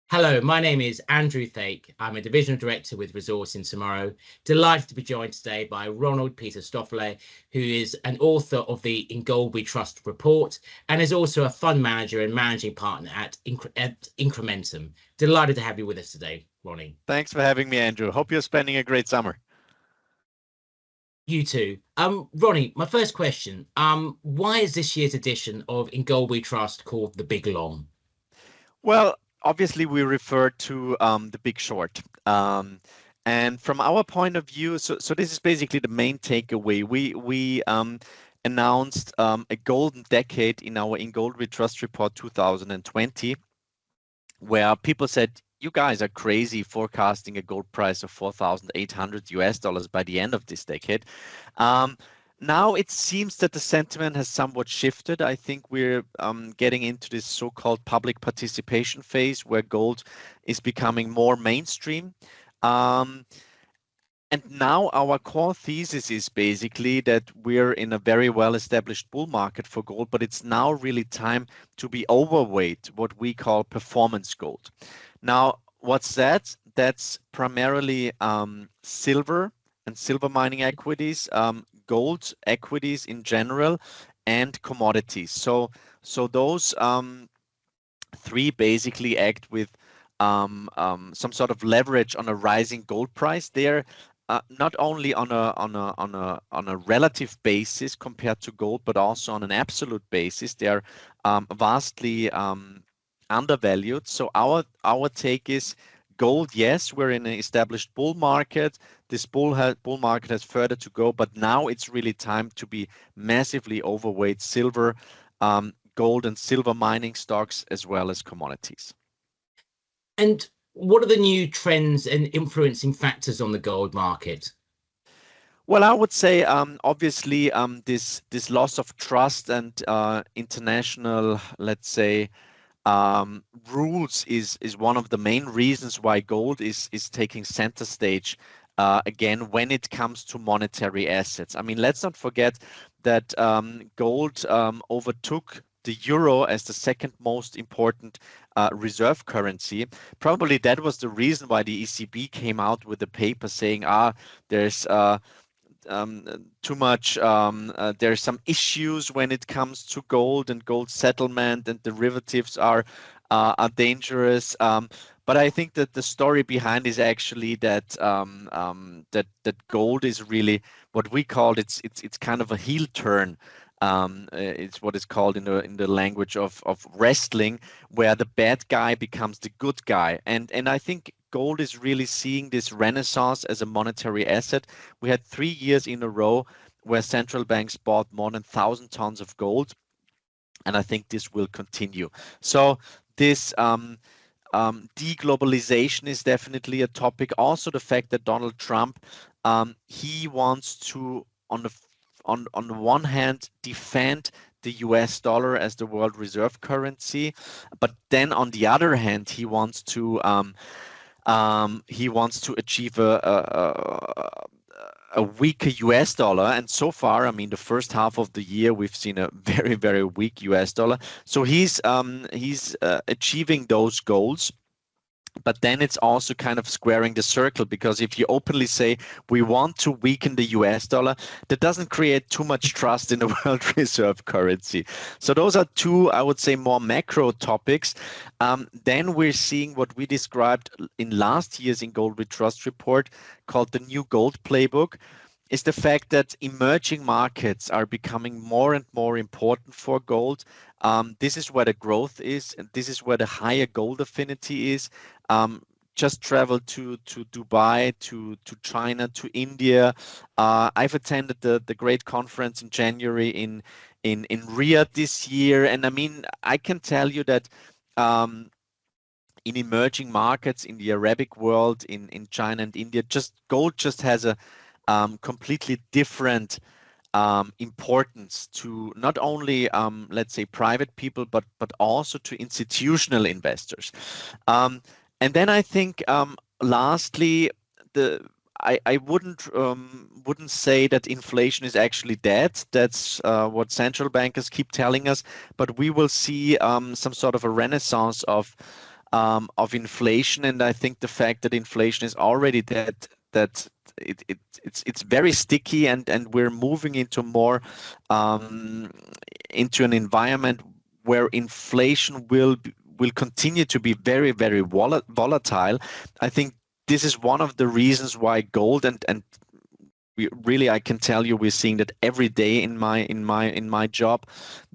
Hello, my name is Andrew Thake. I'm a divisional director with Resourcing Tomorrow. Delighted to be joined today by Ronald-Peter Stöferle, who is an author of the In Gold We Trust report and is also a fund manager and managing partner at Incrementum. Delighted to have you with us today, Ronnie. Thanks for having me, Andrew. Hope you're spending a great summer. You too. Ronnie, my first question, why is this year's edition of In Gold We Trust called The Big Long? Well, obviously we refer to the Big Short. And from our point of view, so this is basically the main takeaway. We announced a golden decade in our In Gold We Trust report 2020, where people said, you guys are crazy forecasting a gold price of $4,800 by the end of this decade. Now it seems that the sentiment has somewhat shifted. I think we're getting into this so-called public participation phase where gold is becoming more mainstream. And now our core thesis is basically that we're in a very well-established bull market for gold, but it's now really time to be overweight, what we call performance gold. Now, what's that? That's primarily silver and silver mining equities, gold equities in general, and commodities. So those three basically act with some sort of leverage on a rising gold price. They're not only on a relative basis compared to gold, but also on an absolute basis. They're vastly undervalued. So our take is gold. Yes, we're in an established bull market. This bull market has further to go, but now it's really time to be massively overweight silver, gold and silver mining stocks, as well as commodities. And what are the new trends and influencing factors on the gold market? Well, I would say obviously this loss of trust and international, let's say, rules is one of the main reasons why gold is taking center stage again when it comes to monetary assets. I mean, let's not forget that gold overtook the euro as the second most important reserve currency. Probably that was the reason why the ECB came out with a paper saying, there's too much, there's some issues when it comes to gold and gold settlement, and derivatives are dangerous. But I think that the story behind is actually that that gold is really what we call it's kind of a heel turn. It's what is called in the language of wrestling, where the bad guy becomes the good guy, and I think gold is really seeing this renaissance as a monetary asset. We had 3 years in a row where central banks bought more than 1,000 tons of gold, and I think this will continue. So this deglobalization is definitely a topic. Also, the fact that Donald Trump he wants to on the one hand defend the US dollar as the world reserve currency, but then on the other hand he wants to achieve a weaker US dollar. And so far, I mean, the first half of the year we've seen a very, very weak US dollar. So he's achieving those goals. But then it's also kind of squaring the circle, because if you openly say we want to weaken the US dollar, that doesn't create too much trust in the world reserve currency. So those are two, I would say, more macro topics. Then we're seeing what we described in last year's In Gold We Trust report called the New Gold Playbook, is the fact that emerging markets are becoming more and more important for gold. This is where the growth is, and this is where the higher gold affinity is. Just travel to Dubai, to China, to India. I've attended the great conference in January in Riyadh this year, and I mean, I can tell you that in emerging markets, in the Arabic world, in China and India, gold just has a completely different importance to not only let's say private people, but also to institutional investors. And then I think lastly, I wouldn't say that inflation is actually dead. That's what central bankers keep telling us, but we will see some sort of a renaissance of of inflation, and I think the fact that inflation is already that it's very sticky, and we're moving into more into an environment where inflation will continue to be very, very volatile. I think this is one of the reasons why gold and we really, I can tell you, we're seeing that every day in my job,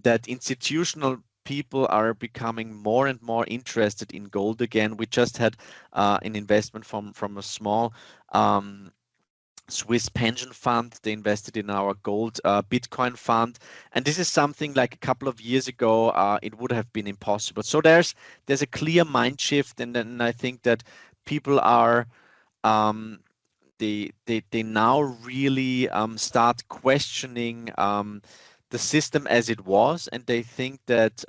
that institutional people are becoming more and more interested in gold again. We just had an investment from a small Swiss pension fund. They invested in our gold Bitcoin fund, and this is something like a couple of years ago it would have been impossible. So there's a clear mind shift, and then I think that people are they now really start questioning the system as it was, and they think that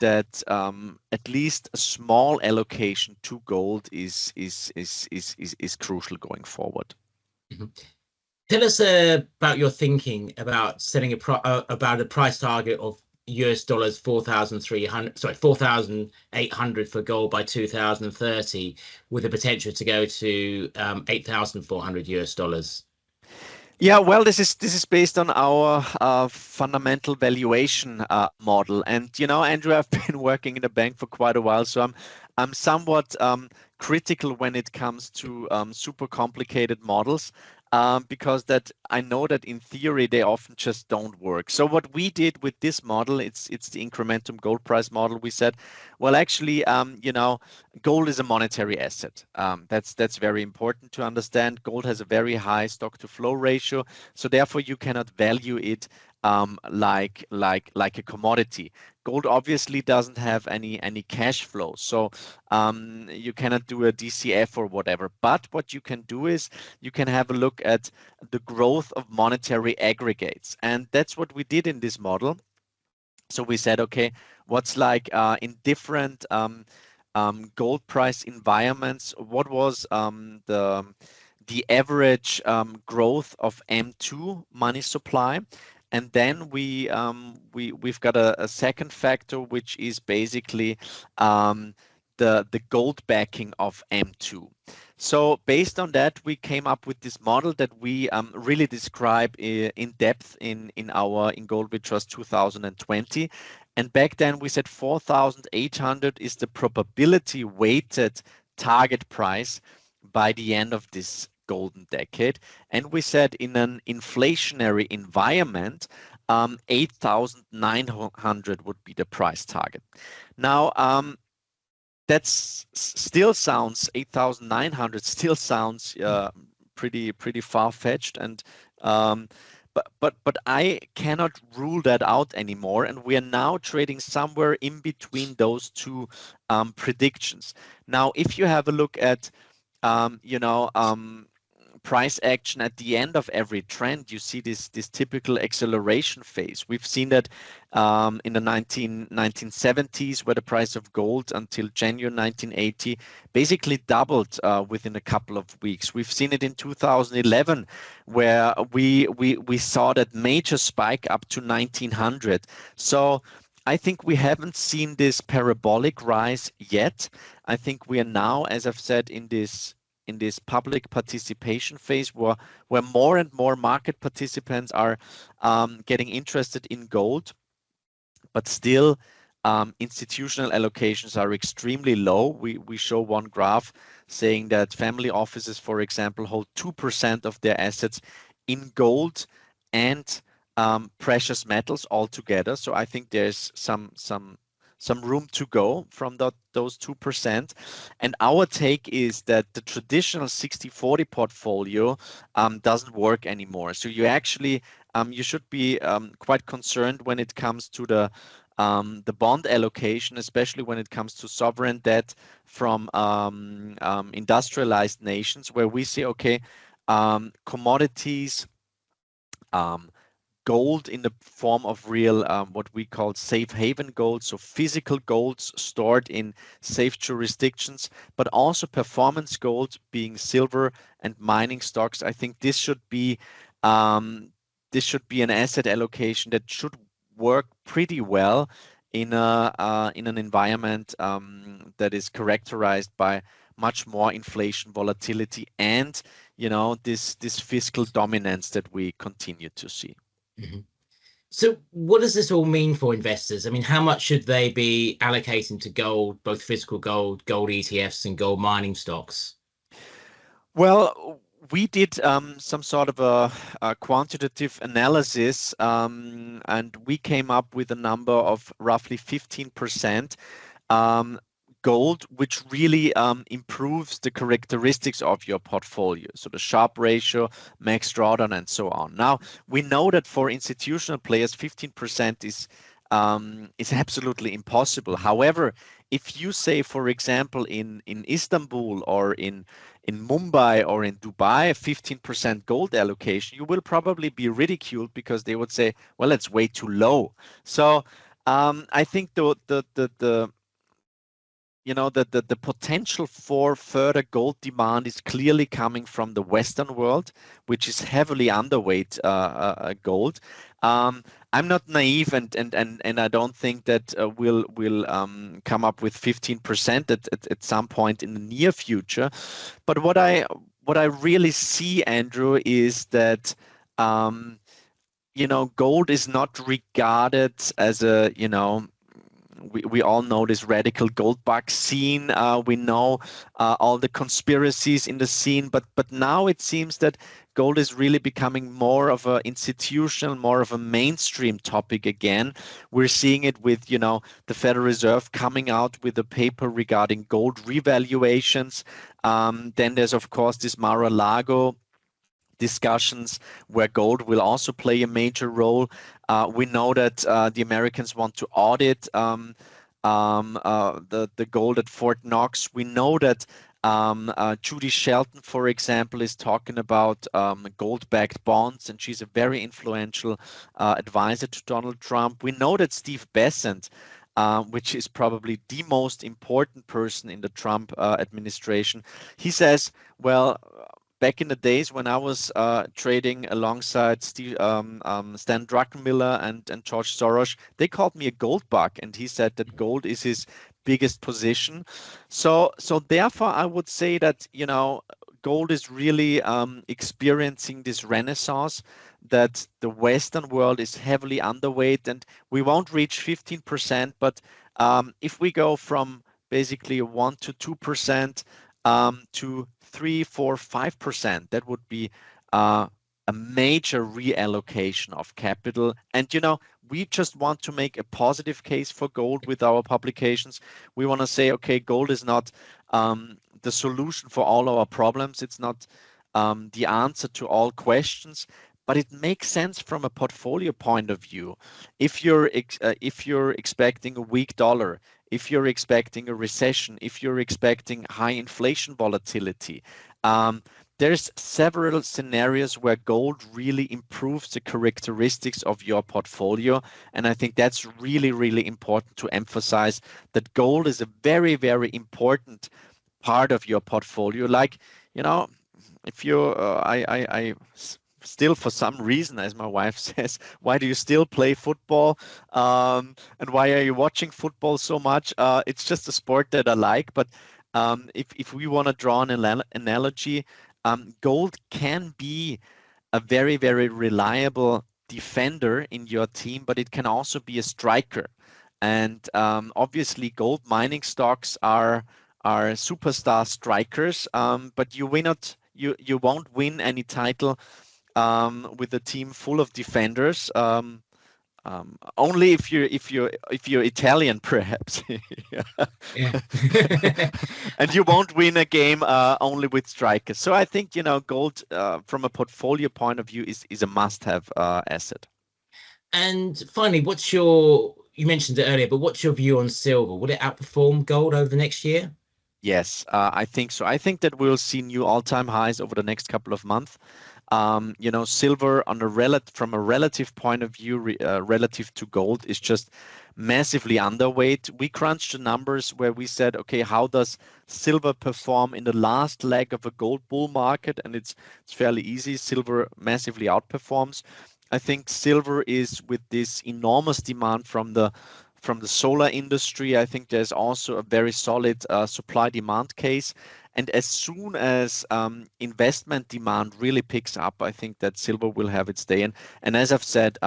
at least a small allocation to gold is crucial going forward. Mm-hmm. Tell us about your thinking about setting about a price target of US dollars 4,800 for gold by 2030, with the potential to go to 8,400 US dollars. Yeah, well, this is based on our fundamental valuation model, and Andrew, I've been working in a bank for quite a while, so I'm somewhat critical when it comes to super complicated models. Because that I know that in theory they often just don't work. So what we did with this model, it's the Incrementum gold price model. We said, well, actually, gold is a monetary asset. That's very important to understand. Gold has a very high stock to flow ratio, so therefore you cannot value it like a commodity. Gold obviously doesn't have any cash flow, so you cannot do a DCF or whatever. But what you can do is you can have a look at the growth of monetary aggregates, and that's what we did in this model. So we said, okay, what's like in different gold price environments, what was the average growth of M2 money supply? And then we've got a second factor, which is basically the gold backing of M2. So based on that, we came up with this model that we really describe in depth in Gold We Trust 2020. And back then we said 4,800 is the probability weighted target price by the end of this golden decade. And we said in an inflationary environment, 8,900 would be the price target. Now, that still sounds 8,900 still sounds pretty far-fetched, and but I cannot rule that out anymore, and we are now trading somewhere in between those two predictions. Now, if you have a look at price action at the end of every trend, you see this typical acceleration phase. We've seen that in the 1970s, where the price of gold until January 1980 basically doubled within a couple of weeks. We've seen it in 2011, where we saw that major spike up to 1900. So I think we haven't seen this parabolic rise yet. I think we are now, as I've said, in this public participation phase where more and more market participants are getting interested in gold, but still institutional allocations are extremely low. We show one graph saying that family offices, for example, hold 2% of their assets in gold and precious metals altogether. So I think there's some room to go from those 2%. And our take is that the traditional 60-40 portfolio doesn't work anymore. So you actually, you should be quite concerned when it comes to the bond allocation, especially when it comes to sovereign debt from industrialized nations, where we say, okay, commodities, gold in the form of real, what we call safe haven gold, so physical golds stored in safe jurisdictions, but also performance gold being silver and mining stocks. I think this should be an asset allocation that should work pretty well in an environment that is characterized by much more inflation, volatility, and this fiscal dominance that we continue to see. Mhm. So what does this all mean for investors? I mean, how much should they be allocating to gold, both physical gold, gold ETFs, and gold mining stocks? Well, we did some sort of a quantitative analysis, and we came up with a number of roughly 15% gold, which really improves the characteristics of your portfolio. So the Sharpe ratio, max drawdown, and so on. Now, we know that for institutional players, 15% is absolutely impossible. However, if you say, for example, in Istanbul or in Mumbai or in Dubai, 15% gold allocation, you will probably be ridiculed because they would say, well, it's way too low. So I think the potential for further gold demand is clearly coming from the Western world, which is heavily underweight gold. I'm not naive, and I don't think that we'll come up with 15% at some point in the near future. But what I really see, Andrew, is that gold is not regarded as a we all know this radical gold bug scene. We know all the conspiracies in the scene, but now it seems that gold is really becoming more of an institutional, more of a mainstream topic again. We're seeing it with the Federal Reserve coming out with a paper regarding gold revaluations. Then there's of course this Mar-a-Lago discussions where gold will also play a major role. We know that the Americans want to audit the gold at Fort Knox. We know that Judy Shelton, for example, is talking about gold-backed bonds, and she's a very influential advisor to Donald Trump. We know that Steve Bessent, which is probably the most important person in the Trump administration, he says, well, back in the days when I was trading alongside Stan Druckenmiller and George Soros, they called me a gold bug, and he said that gold is his biggest position. So therefore, I would say that gold is really experiencing this renaissance, that the Western world is heavily underweight, and we won't reach 15%, but if we go from basically 1 to 2% to 3, 4, 5%, that would be a major reallocation of capital. And we just want to make a positive case for gold with our publications. We want to say, okay, gold is not the solution for all our problems. It's not the answer to all questions, but it makes sense from a portfolio point of view. If you're expecting a weak dollar, if you're expecting a recession, if you're expecting high inflation volatility, there's several scenarios where gold really improves the characteristics of your portfolio. And I think that's really, really important to emphasize, that gold is a very, very important part of your portfolio. Like, if you, I still, for some reason, as my wife says, why do you still play football? And why are you watching football so much? It's just a sport that I like. But if we want to draw an analogy, gold can be a very, very reliable defender in your team, but it can also be a striker. And obviously, gold mining stocks are superstar strikers, but you won't win any title with a team full of defenders. Only if you're Italian, perhaps. Yeah. And you won't win a game only with strikers. So I think gold from a portfolio point of view is a must-have asset. And finally, you mentioned it earlier, but what's your view on silver? Will it outperform gold over the next year? Yes, I think so. I think that we'll see new all-time highs over the next couple of months. Silver from a relative point of view, relative to gold, is just massively underweight. We crunched the numbers where we said, okay, how does silver perform in the last leg of a gold bull market? And it's fairly easy. Silver massively outperforms. I think silver is, with this enormous demand from the from the solar industry. I think there's also a very solid supply-demand case. And as soon as investment demand really picks up, I think that silver will have its day. And as I've said,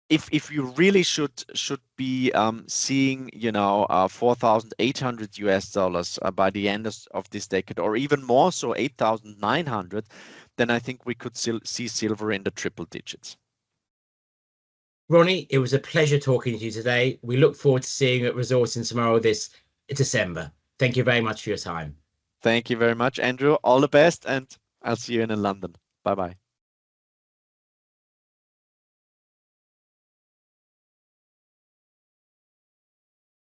if you really should be seeing, 4,800 US dollars by the end of this decade, or even more so 8,900, then I think we could still see silver in the triple digits. Ronnie, it was a pleasure talking to you today. We look forward to seeing you at Resourcing tomorrow this December. Thank you very much for your time. Thank you very much, Andrew. All the best, and I'll see you in London. Bye-bye.